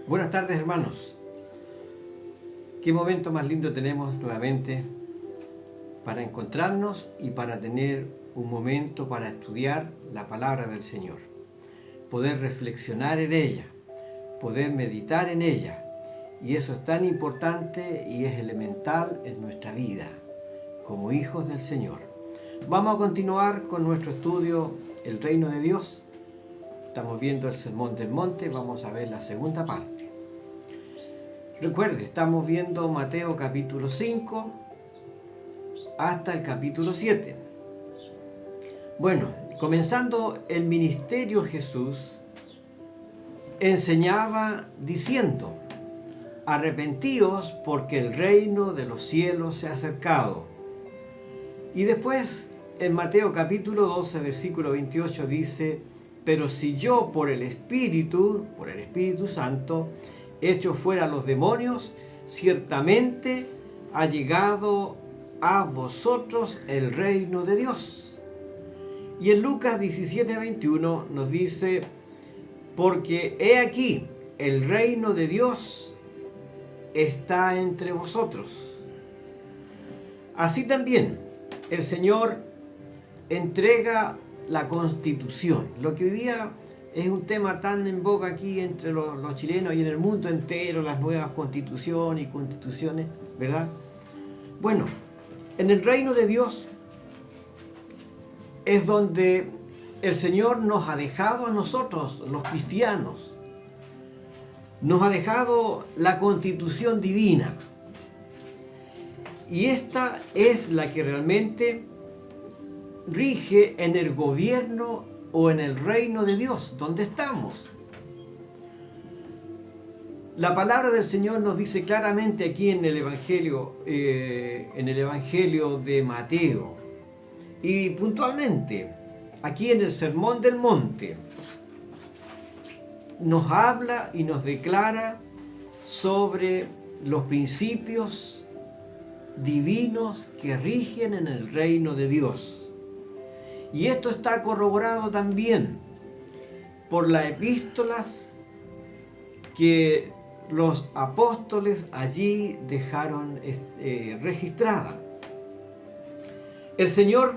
Buenas tardes, hermanos. Qué momento más lindo tenemos nuevamente para encontrarnos y para tener un momento para estudiar la palabra del Señor, poder reflexionar en ella, poder meditar en ella. Y eso es tan importante y es elemental en nuestra vida como hijos del Señor. Vamos a continuar con nuestro estudio El Reino de Dios. Estamos viendo el Sermón del Monte, vamos a ver la segunda parte. Recuerde, estamos viendo Mateo capítulo 5 hasta el capítulo 7. Bueno, comenzando el ministerio, Jesús enseñaba diciendo: arrepentíos porque el reino de los cielos se ha acercado. Y después en Mateo capítulo 12 versículo 28 dice: pero si yo por el Espíritu Santo echo fuera a los demonios, ciertamente ha llegado a vosotros el reino de Dios. Y en Lucas 17:21 nos dice: porque he aquí, el reino de Dios está entre vosotros. Así también el Señor entrega la Constitución, lo que hoy día es un tema tan en boga aquí entre los chilenos y en el mundo entero, las nuevas constituciones y constituciones, ¿verdad? Bueno, en el reino de Dios es donde el Señor nos ha dejado a nosotros, los cristianos, nos ha dejado la Constitución divina. Y esta es la que realmente rige en el gobierno o en el reino de Dios, donde estamos. La palabra del Señor nos dice claramente aquí en el Evangelio de Mateo, y puntualmente aquí en el Sermón del Monte, nos habla y nos declara sobre los principios divinos que rigen en el reino de Dios. Y esto está corroborado también por las epístolas que los apóstoles allí dejaron registradas. El Señor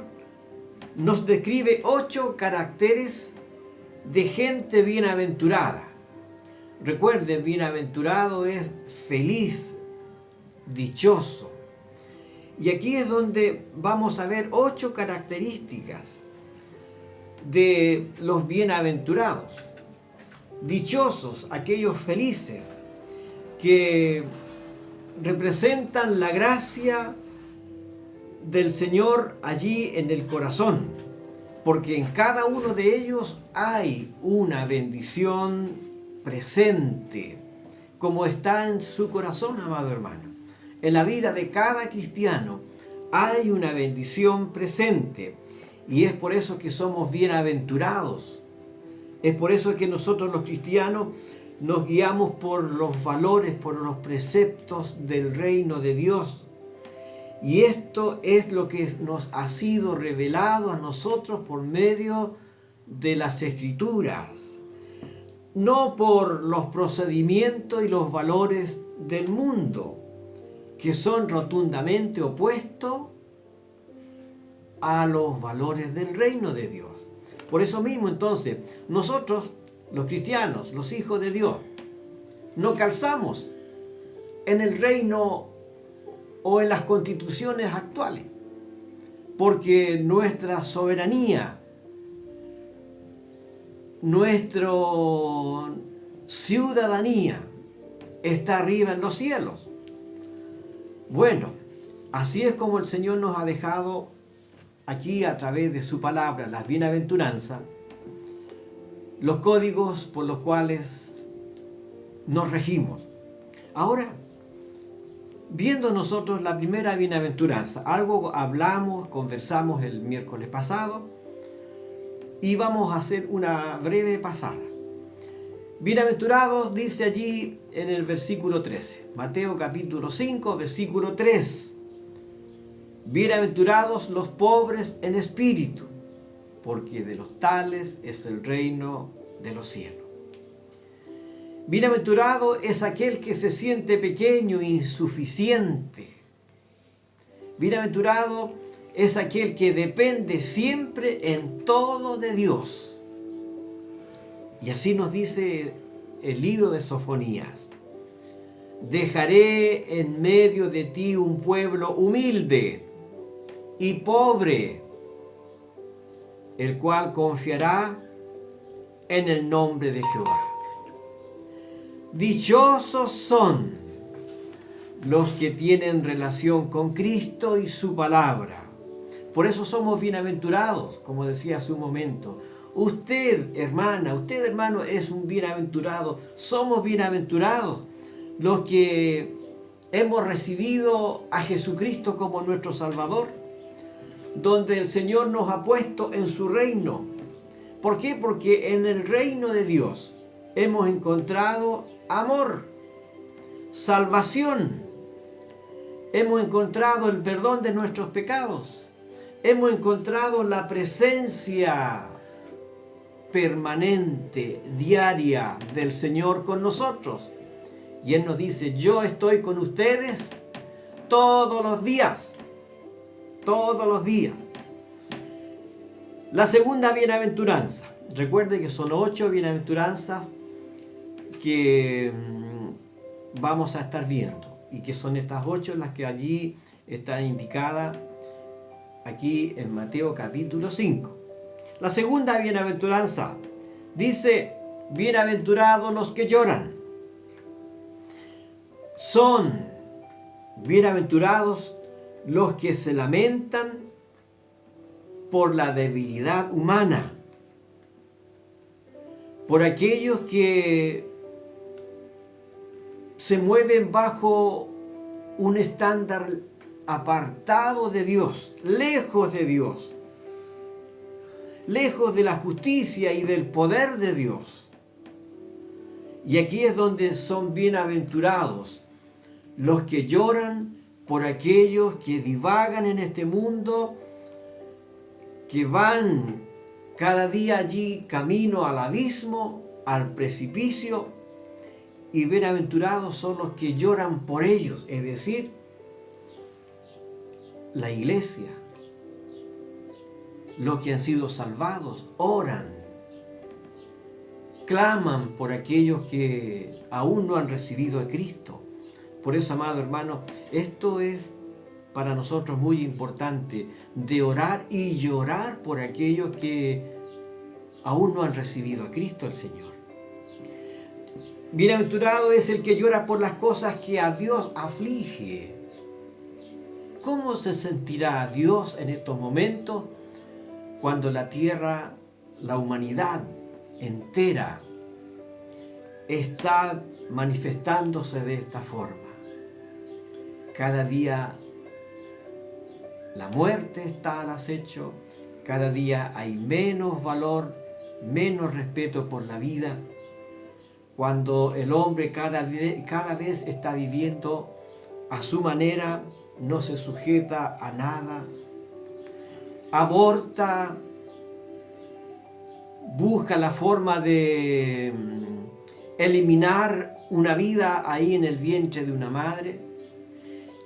nos describe 8 caracteres de gente bienaventurada. Recuerden, bienaventurado es feliz, dichoso. Y aquí es donde vamos a ver 8 características de los bienaventurados. Dichosos, aquellos felices que representan la gracia del Señor allí en el corazón, porque en cada uno de ellos hay una bendición presente, como está en su corazón, amado hermano. En la vida de cada cristiano hay una bendición presente, y es por eso que somos bienaventurados. Es por eso que nosotros los cristianos nos guiamos por los valores, por los preceptos del reino de Dios. Y esto es lo que nos ha sido revelado a nosotros por medio de las Escrituras, no por los procedimientos y los valores del mundo, que son rotundamente opuestos a los valores del reino de Dios. Por eso mismo, entonces, nosotros, los cristianos, los hijos de Dios, no calzamos en el reino o en las constituciones actuales, porque nuestra soberanía, nuestra ciudadanía está arriba en los cielos. Bueno, así es como el Señor nos ha dejado aquí a través de su palabra, las bienaventuranzas, los códigos por los cuales nos regimos. Ahora, viendo nosotros la primera bienaventuranza, algo hablamos, conversamos el miércoles pasado y vamos a hacer una breve pasada. Bienaventurados, dice allí en el versículo 13, Mateo capítulo 5, versículo 3. Bienaventurados los pobres en espíritu, porque de los tales es el reino de los cielos. Bienaventurado es aquel que se siente pequeño e insuficiente. Bienaventurado es aquel que depende siempre en todo de Dios. Y así nos dice el libro de Sofonías. Dejaré en medio de ti un pueblo humilde y pobre, el cual confiará en el nombre de Jehová. Dichosos son los que tienen relación con Cristo y su palabra. Por eso somos bienaventurados, como decía hace un momento. Usted, hermana, usted, hermano, es un bienaventurado. Somos bienaventurados los que hemos recibido a Jesucristo como nuestro Salvador, donde el Señor nos ha puesto en su reino. ¿Por qué? Porque en el reino de Dios hemos encontrado amor, salvación, hemos encontrado el perdón de nuestros pecados, hemos encontrado la presencia permanente, diaria del Señor con nosotros. Y Él nos dice, yo estoy con ustedes todos los días, todos los días. La segunda bienaventuranza. Recuerde que son 8 bienaventuranzas que vamos a estar viendo. Y que son estas 8 las que allí están indicadas aquí en Mateo capítulo 5. La segunda bienaventuranza dice, bienaventurados los que lloran. Son bienaventurados los que se lamentan por la debilidad humana, por aquellos que se mueven bajo un estándar apartado de Dios, lejos de Dios, lejos de la justicia y del poder de Dios. Y aquí es donde son bienaventurados los que lloran por aquellos que divagan en este mundo, que van cada día allí camino al abismo, al precipicio, y bienaventurados son los que lloran por ellos, es decir, la iglesia, los que han sido salvados, oran, claman por aquellos que aún no han recibido a Cristo. Por eso, amado hermano, esto es para nosotros muy importante, de orar y llorar por aquellos que aún no han recibido a Cristo el Señor. Bienaventurado es el que llora por las cosas que a Dios aflige. ¿Cómo se sentirá Dios en estos momentos cuando la tierra, la humanidad entera está manifestándose de esta forma? Cada día la muerte está al acecho, cada día hay menos valor, menos respeto por la vida, cuando el hombre cada vez está viviendo a su manera, no se sujeta a nada, aborta, busca la forma de eliminar una vida ahí en el vientre de una madre,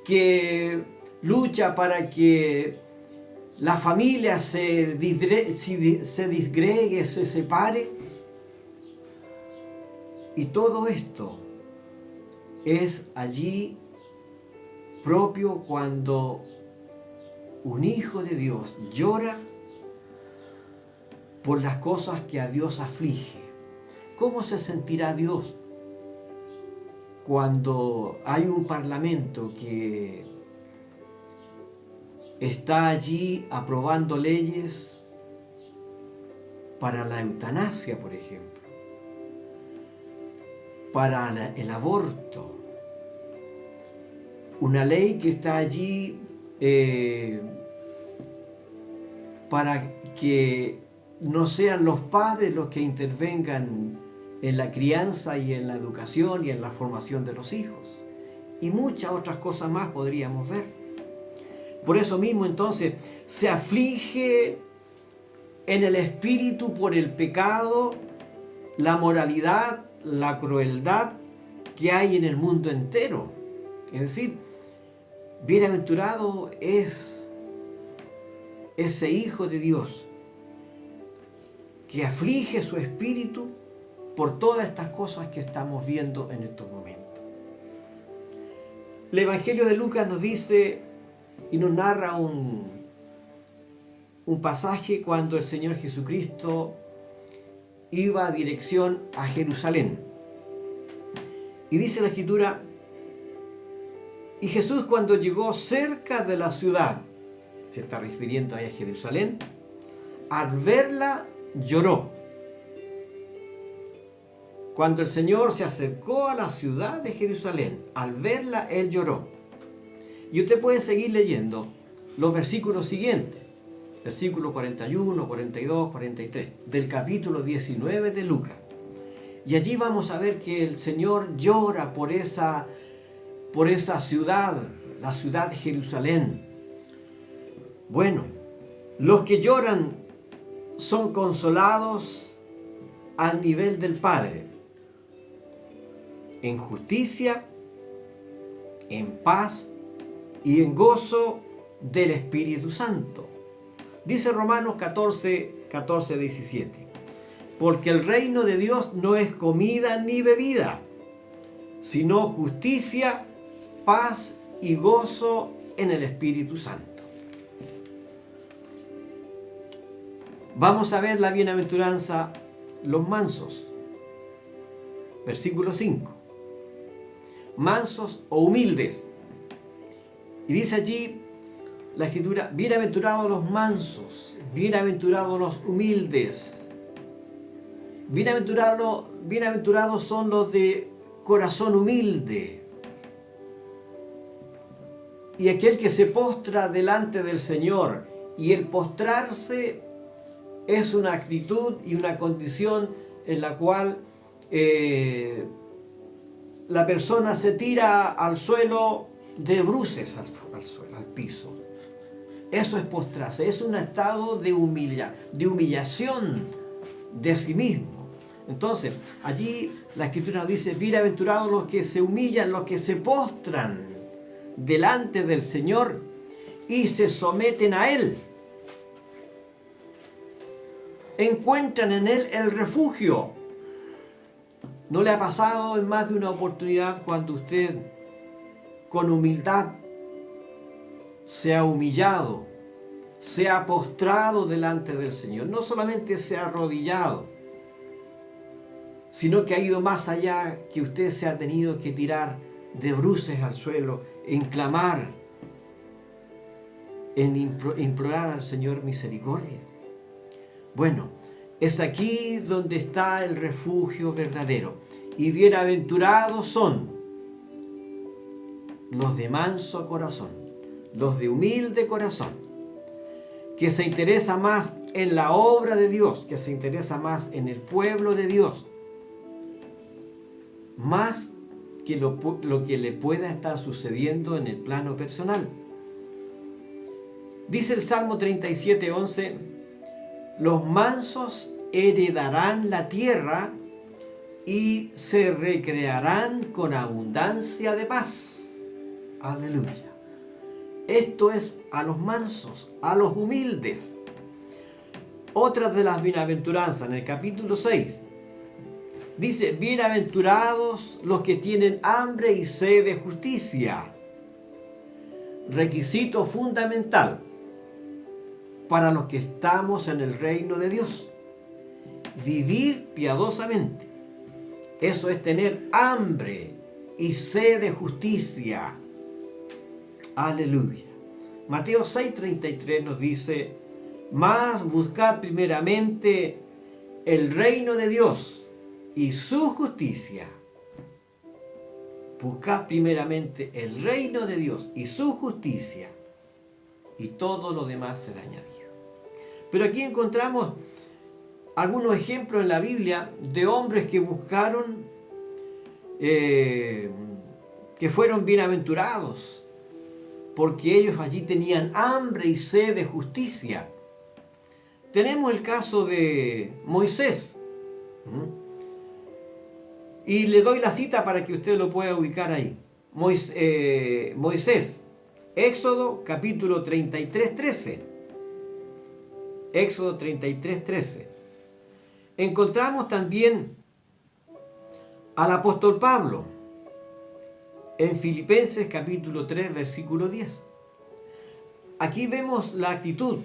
que lucha para que la familia se disgregue, se separe. Y todo esto es allí propio cuando un hijo de Dios llora por las cosas que a Dios aflige. ¿Cómo se sentirá Dios cuando hay un parlamento que está allí aprobando leyes para la eutanasia, por ejemplo, para el aborto? Una ley que está allí para que no sean los padres los que intervengan en la crianza y en la educación y en la formación de los hijos. Y muchas otras cosas más podríamos ver. Por eso mismo entonces se aflige en el espíritu por el pecado la moralidad, la crueldad que hay en el mundo entero. Es decir, bienaventurado es ese Hijo de Dios que aflige su espíritu por todas estas cosas que estamos viendo en estos momentos. El Evangelio de Lucas nos dice y nos narra un pasaje cuando el Señor Jesucristo iba a dirección a Jerusalén. Y dice la Escritura: y Jesús, cuando llegó cerca de la ciudad, se está refiriendo ahí a Jerusalén, al verla lloró. Cuando el Señor se acercó a la ciudad de Jerusalén, al verla, Él lloró. Y usted puede seguir leyendo los versículos siguientes, versículos 41, 42, 43, del capítulo 19 de Lucas. Y allí vamos a ver que el Señor llora por esa ciudad, la ciudad de Jerusalén. Bueno, los que lloran son consolados al nivel del Padre, en justicia, en paz y en gozo del Espíritu Santo. Dice Romanos 14, 17. Porque el reino de Dios no es comida ni bebida, sino justicia, paz y gozo en el Espíritu Santo. Vamos a ver la bienaventuranza, los mansos. Versículo 5. Mansos o humildes. Y dice allí la Escritura: bienaventurados los mansos, bienaventurados los humildes. Bienaventurados son los de corazón humilde. Y aquel que se postra delante del Señor. Y el postrarse es una actitud y una condición en la cual la persona se tira al suelo de bruces, al piso. Eso es postrarse, es un estado de humillación de sí mismo. Entonces, allí la Escritura nos dice: bienaventurados los que se humillan, los que se postran delante del Señor y se someten a Él. Encuentran en Él el refugio. ¿No le ha pasado en más de una oportunidad cuando usted con humildad se ha humillado, se ha postrado delante del Señor? No solamente se ha arrodillado, sino que ha ido más allá, que usted se ha tenido que tirar de bruces al suelo, en clamar, en implorar al Señor misericordia. Bueno, es aquí donde está el refugio verdadero. Y bienaventurados son los de manso corazón, los de humilde corazón, que se interesa más en la obra de Dios, que se interesa más en el pueblo de Dios, más que lo que le pueda estar sucediendo en el plano personal. Dice el Salmo 37, 11: los mansos heredarán la tierra y se recrearán con abundancia de paz. Aleluya. Esto es a los mansos, a los humildes. Otra de las bienaventuranzas, en el capítulo 6, dice: bienaventurados los que tienen hambre y sed de justicia. Requisito fundamental para los que estamos en el reino de Dios. Vivir piadosamente. Eso es tener hambre y sed de justicia. Aleluya. Mateo 6:33 nos dice: mas buscad primeramente el reino de Dios y su justicia. Buscad primeramente el reino de Dios y su justicia, y todo lo demás será añadido. Pero aquí encontramos algunos ejemplos en la Biblia de hombres que buscaron, que fueron bienaventurados, porque ellos allí tenían hambre y sed de justicia. Tenemos el caso de Moisés. Y le doy la cita para que usted lo pueda ubicar ahí. Moisés, Éxodo capítulo 33, 13. Éxodo 33, 13. Encontramos también al apóstol Pablo en Filipenses capítulo 3, versículo 10. Aquí vemos la actitud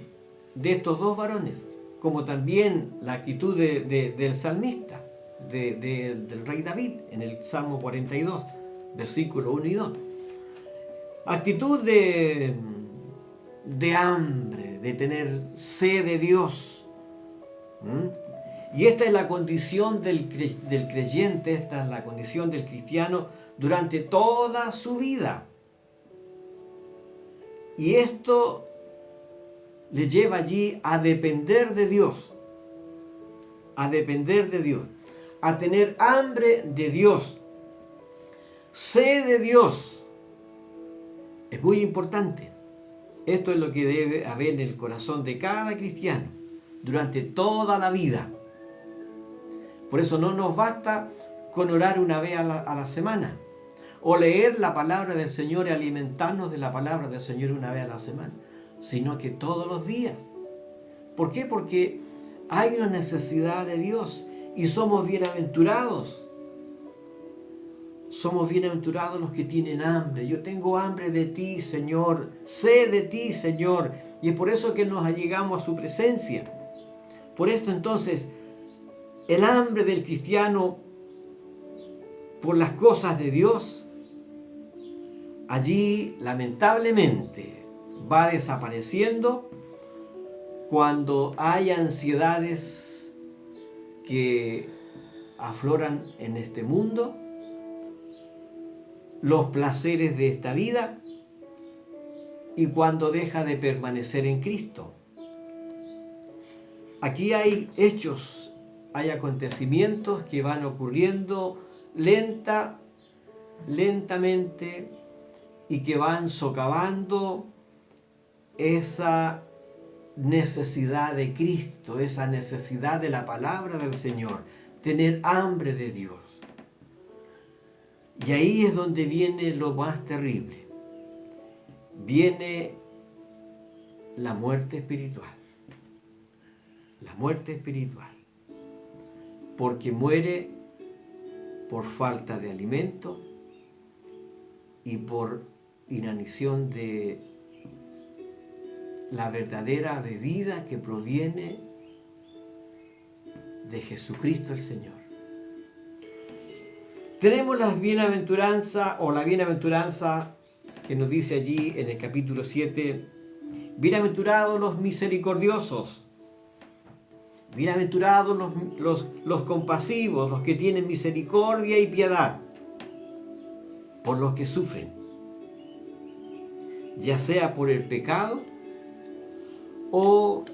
de estos dos varones, como también la actitud del salmista, del rey David, en el Salmo 42, versículo 1 y 2. Actitud de hambre, de tener sed de Dios. Y esta es la condición del creyente, esta es la condición del cristiano durante toda su vida. Y esto le lleva allí a depender de Dios, a tener hambre de Dios, sed de Dios. Es muy importante. Esto es lo que debe haber en el corazón de cada cristiano durante toda la vida. Por eso no nos basta con orar una vez a la semana, o leer la palabra del Señor y alimentarnos de la palabra del Señor una vez a la semana, sino que todos los días. ¿Por qué? Porque hay una necesidad de Dios y somos bienaventurados. Somos bienaventurados los que tienen hambre. Yo tengo hambre de ti, Señor. Sed de ti, Señor. Y es por eso que nos allegamos a su presencia. Por esto entonces, el hambre del cristiano por las cosas de Dios, allí lamentablemente va desapareciendo cuando hay ansiedades que afloran en este mundo, los placeres de esta vida, y cuando deja de permanecer en Cristo. Aquí hay hechos, hay acontecimientos que van ocurriendo lentamente y que van socavando esa necesidad de Cristo, esa necesidad de la palabra del Señor, tener hambre de Dios. Y ahí es donde viene lo más terrible. Viene la muerte espiritual. La muerte espiritual. Porque muere por falta de alimento y por inanición de la verdadera bebida que proviene de Jesucristo el Señor. Tenemos la bienaventuranza que nos dice allí en el capítulo 7, bienaventurados los misericordiosos, bienaventurados los compasivos, los que tienen misericordia y piedad por los que sufren, ya sea por el pecado o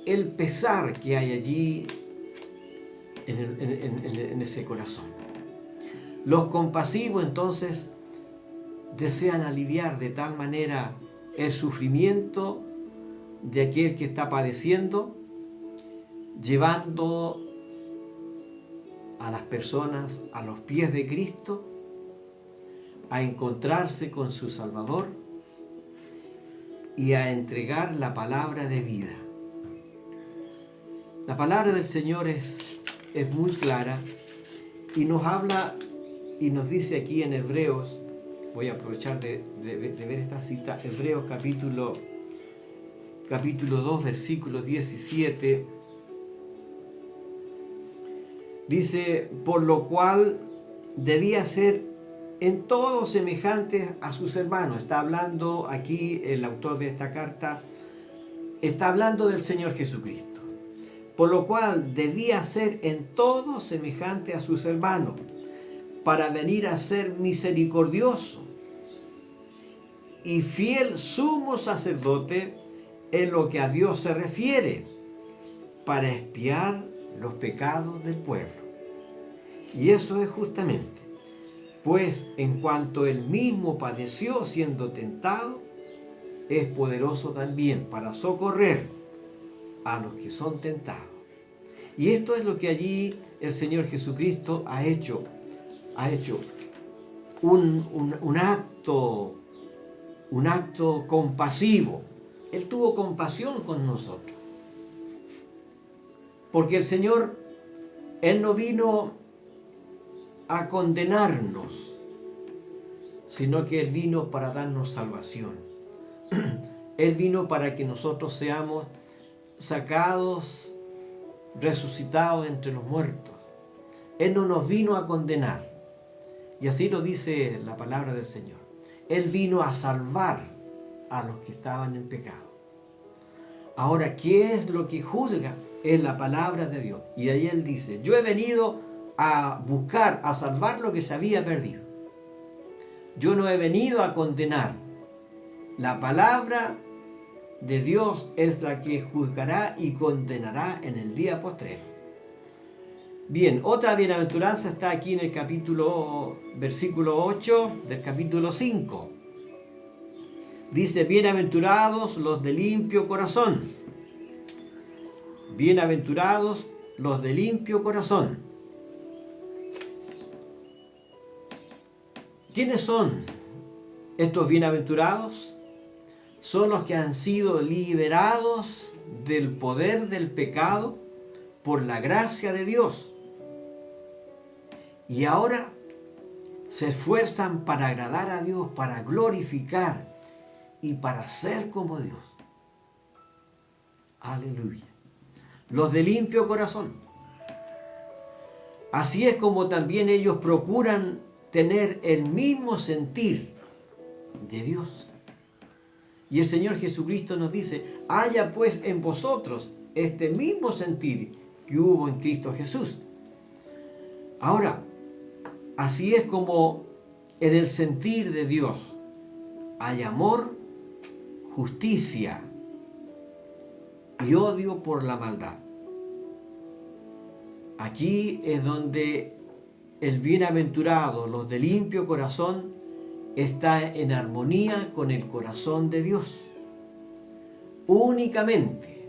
el pesar que hay allí en ese corazón. Los compasivos entonces desean aliviar de tal manera el sufrimiento de aquel que está padeciendo, llevando a las personas a los pies de Cristo a encontrarse con su Salvador y a entregar la palabra de vida. La palabra del Señor es muy clara y nos habla y nos dice aquí en Hebreos, voy a aprovechar de ver esta cita, Hebreos capítulo 2, versículo 17, dice, por lo cual debía ser en todo semejante a sus hermanos. Está hablando aquí el autor de esta carta, está hablando del Señor Jesucristo. Por lo cual debía ser en todo semejante a sus hermanos, para venir a ser misericordioso y fiel sumo sacerdote en lo que a Dios se refiere, para expiar los pecados del pueblo. Y eso es justamente, pues en cuanto él mismo padeció siendo tentado, es poderoso también para socorrer a los que son tentados. Y esto es lo que allí el Señor Jesucristo ha hecho ha hecho un acto compasivo. Él tuvo compasión con nosotros. Porque el Señor, Él no vino a condenarnos, sino que Él vino para darnos salvación. Él vino para que nosotros seamos sacados, resucitados entre los muertos. Él no nos vino a condenar. Y así lo dice la palabra del Señor. Él vino a salvar a los que estaban en pecado. Ahora, ¿qué es lo que juzga? Es la palabra de Dios. Y ahí Él dice, yo he venido a buscar, a salvar lo que se había perdido. Yo no he venido a condenar. La palabra de Dios es la que juzgará y condenará en el día postrero. Bien, otra bienaventuranza está aquí en el versículo 8 del capítulo 5. Dice, bienaventurados los de limpio corazón. Bienaventurados los de limpio corazón. ¿Quiénes son estos bienaventurados? Son los que han sido liberados del poder del pecado por la gracia de Dios. Y ahora se esfuerzan para agradar a Dios, para glorificar y para ser como Dios. Aleluya. Los de limpio corazón. Así es como también ellos procuran tener el mismo sentir de Dios. Y el Señor Jesucristo nos dice, haya pues en vosotros este mismo sentir que hubo en Cristo Jesús. Ahora, así es como en el sentir de Dios hay amor, justicia y odio por la maldad. Aquí es donde el bienaventurado, los de limpio corazón, está en armonía con el corazón de Dios. Únicamente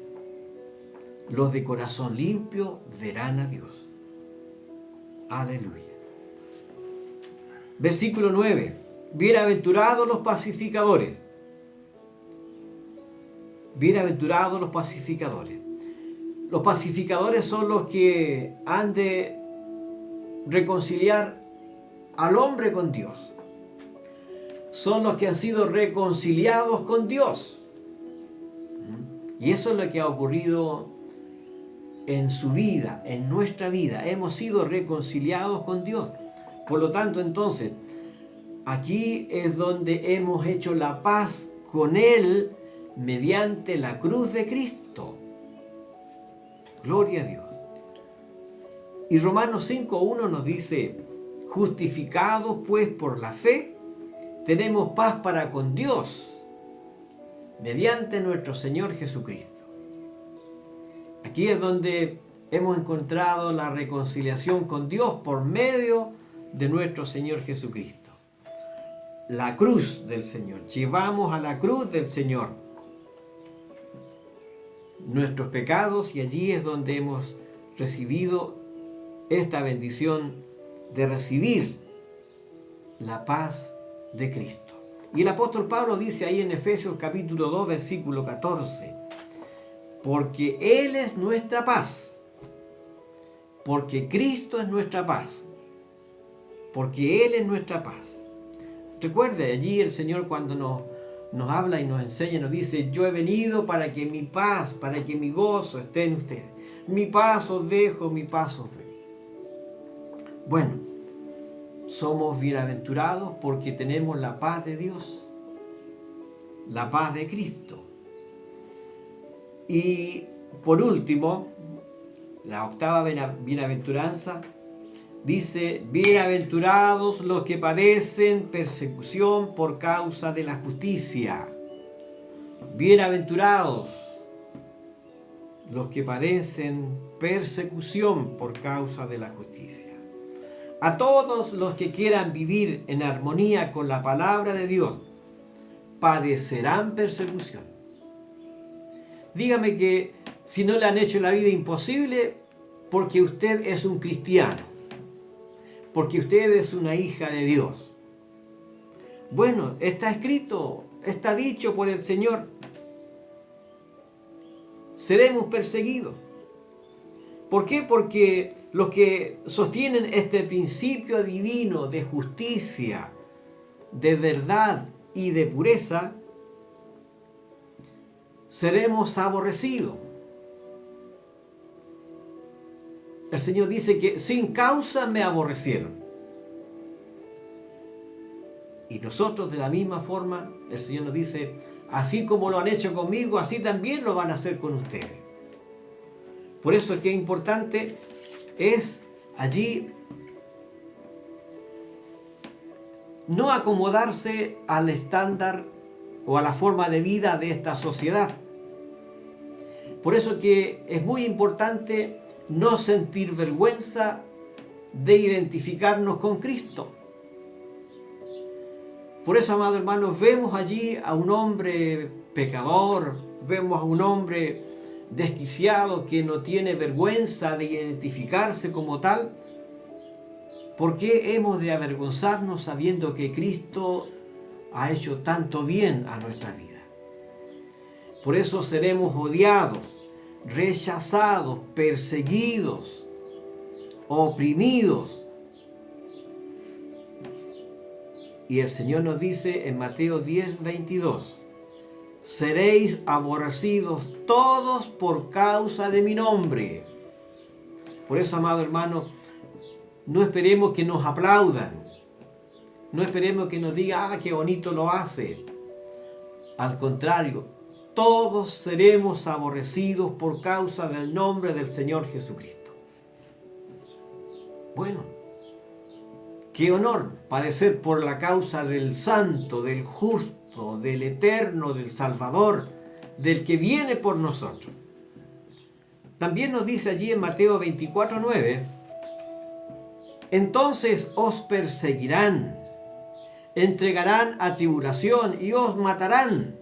los de corazón limpio verán a Dios. Aleluya. Versículo 9. Bienaventurados los pacificadores. Bienaventurados los pacificadores. Los pacificadores son los que han de reconciliar al hombre con Dios. Son los que han sido reconciliados con Dios. Y eso es lo que ha ocurrido en su vida, en nuestra vida. Hemos sido reconciliados con Dios. Por lo tanto, entonces, aquí es donde hemos hecho la paz con Él mediante la cruz de Cristo. Gloria a Dios. Y Romanos 5:1 nos dice, justificados pues por la fe, tenemos paz para con Dios mediante nuestro Señor Jesucristo. Aquí es donde hemos encontrado la reconciliación con Dios por medio de nuestro Señor Jesucristo. La cruz del Señor. Llevamos a la cruz del Señor nuestros pecados y allí es donde hemos recibido esta bendición de recibir la paz de Cristo. Y el apóstol Pablo dice ahí en Efesios capítulo 2 versículo 14, porque Él es nuestra paz, porque Cristo es nuestra paz, porque Él es nuestra paz. Recuerde, allí el Señor cuando nos habla y nos enseña, nos dice, yo he venido para que mi paz, para que mi gozo esté en ustedes. Mi paz os dejo, mi paz os doy. Bueno, somos bienaventurados porque tenemos la paz de Dios, la paz de Cristo. Y por último, la octava bienaventuranza dice, bienaventurados los que padecen persecución por causa de la justicia. Bienaventurados los que padecen persecución por causa de la justicia. A todos los que quieran vivir en armonía con la palabra de Dios, padecerán persecución. Dígame que si no le han hecho la vida imposible, porque usted es un cristiano, porque usted es una hija de Dios. Bueno, está escrito, está dicho por el Señor. Seremos perseguidos. ¿Por qué? Porque los que sostienen este principio divino de justicia, de verdad y de pureza, seremos aborrecidos. El Señor dice que sin causa me aborrecieron. Y nosotros de la misma forma, el Señor nos dice, así como lo han hecho conmigo, así también lo van a hacer con ustedes. Por eso es que importante es allí no acomodarse al estándar o a la forma de vida de esta sociedad. Por eso que es muy importante no sentir vergüenza de identificarnos con Cristo. Por eso, amados hermanos, vemos allí a un hombre pecador, vemos a un hombre desquiciado que no tiene vergüenza de identificarse como tal. ¿Por qué hemos de avergonzarnos sabiendo que Cristo ha hecho tanto bien a nuestra vida? Por eso seremos odiados, rechazados, perseguidos, oprimidos. Y el Señor nos dice en Mateo 10:22, seréis aborrecidos todos por causa de mi nombre. Por eso, amado hermano, no esperemos que nos aplaudan. No esperemos que nos digan, qué bonito lo hace. Al contrario, todos seremos aborrecidos por causa del nombre del Señor Jesucristo. Bueno, qué honor padecer por la causa del Santo, del Justo, del Eterno, del Salvador, del que viene por nosotros. También nos dice allí en Mateo 24:9, entonces os perseguirán, entregarán a tribulación y os matarán.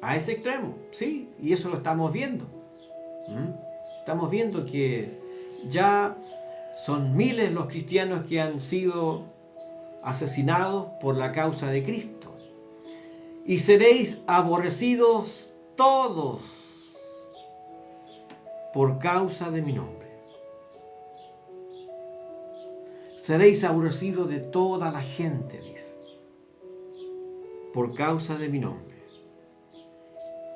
A ese extremo, sí, y eso lo estamos viendo. Estamos viendo que ya son miles los cristianos que han sido asesinados por la causa de Cristo. Y seréis aborrecidos todos por causa de mi nombre. Seréis aborrecidos de toda la gente, dice, por causa de mi nombre.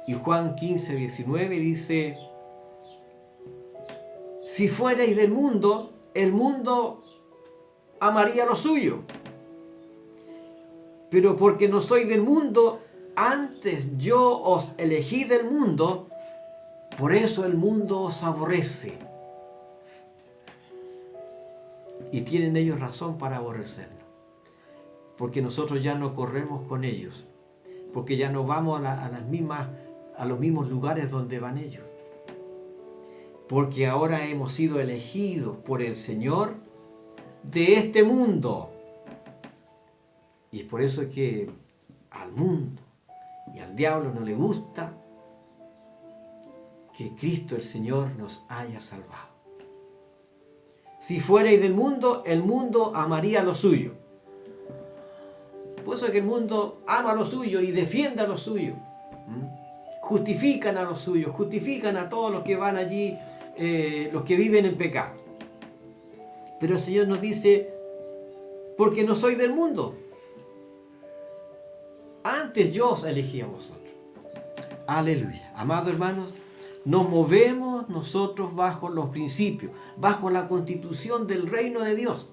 Y Juan 15:19 dice, si fuerais del mundo, el mundo amaría lo suyo. Pero porque no soy del mundo, antes yo os elegí del mundo, por eso el mundo os aborrece. Y tienen ellos razón para aborrecernos. Porque nosotros ya no corremos con ellos. Porque ya no vamos a los mismos lugares donde van ellos. Porque ahora hemos sido elegidos por el Señor de este mundo. Y es por eso que al mundo y al diablo no le gusta que Cristo el Señor nos haya salvado. Si fuerais del mundo, el mundo amaría lo suyo. Por eso es que el mundo ama lo suyo y defiende a lo suyo. Justifican a los suyos, justifican a todos los que van allí, los que viven en pecado. Pero el Señor nos dice, porque no soy del mundo. Antes yo os elegí a vosotros. Aleluya. Amados hermanos, nos movemos nosotros bajo los principios, bajo la constitución del reino de Dios.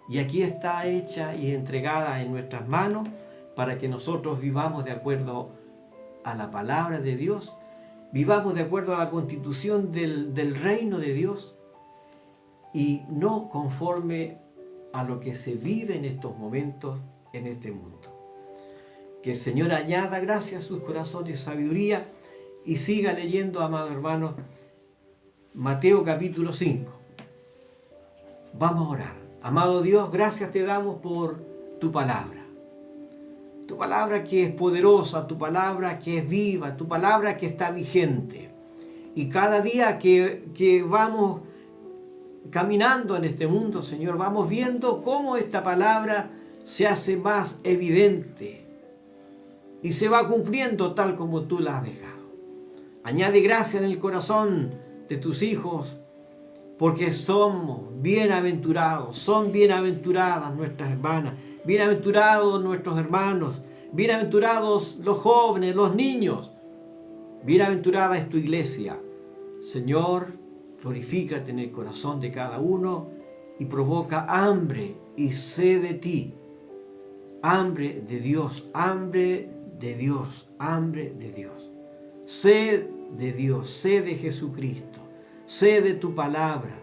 Y aquí está hecha y entregada en nuestras manos para que nosotros vivamos de acuerdo a la palabra de Dios, vivamos de acuerdo a la constitución del reino de Dios y no conforme a lo que se vive en estos momentos en este mundo. Que el Señor añada gracia a sus corazones y sabiduría y siga leyendo, amados hermanos, Mateo capítulo 5. Vamos a orar. Amado Dios, gracias te damos por tu palabra. Tu palabra que es poderosa, tu palabra que es viva, tu palabra que está vigente. Y cada día que vamos caminando en este mundo, Señor, vamos viendo cómo esta palabra se hace más evidente y se va cumpliendo tal como tú la has dejado. Añade gracia en el corazón de tus hijos, porque somos bienaventurados, son bienaventuradas nuestras hermanas, bienaventurados nuestros hermanos, bienaventurados los jóvenes, los niños, bienaventurada es tu iglesia. Señor, glorifícate en el corazón de cada uno y provoca hambre y sed de ti, hambre de Dios, hambre de Dios, hambre de Dios, sed de Dios, sed de Jesucristo, sed de tu palabra.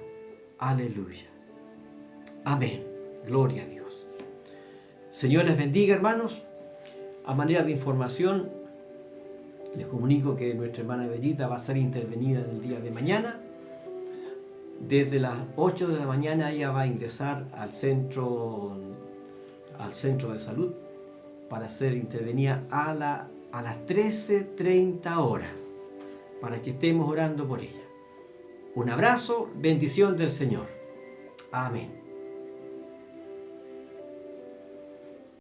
Aleluya. Amén. Gloria a Dios. Señor les bendiga, hermanos. A manera de información, les comunico que nuestra hermana Bellita va a ser intervenida en el día de mañana. Desde las 8 de la mañana ella va a ingresar al centro de salud para ser intervenida a las 13:30 horas, para que estemos orando por ella. Un abrazo, bendición del Señor. Amén.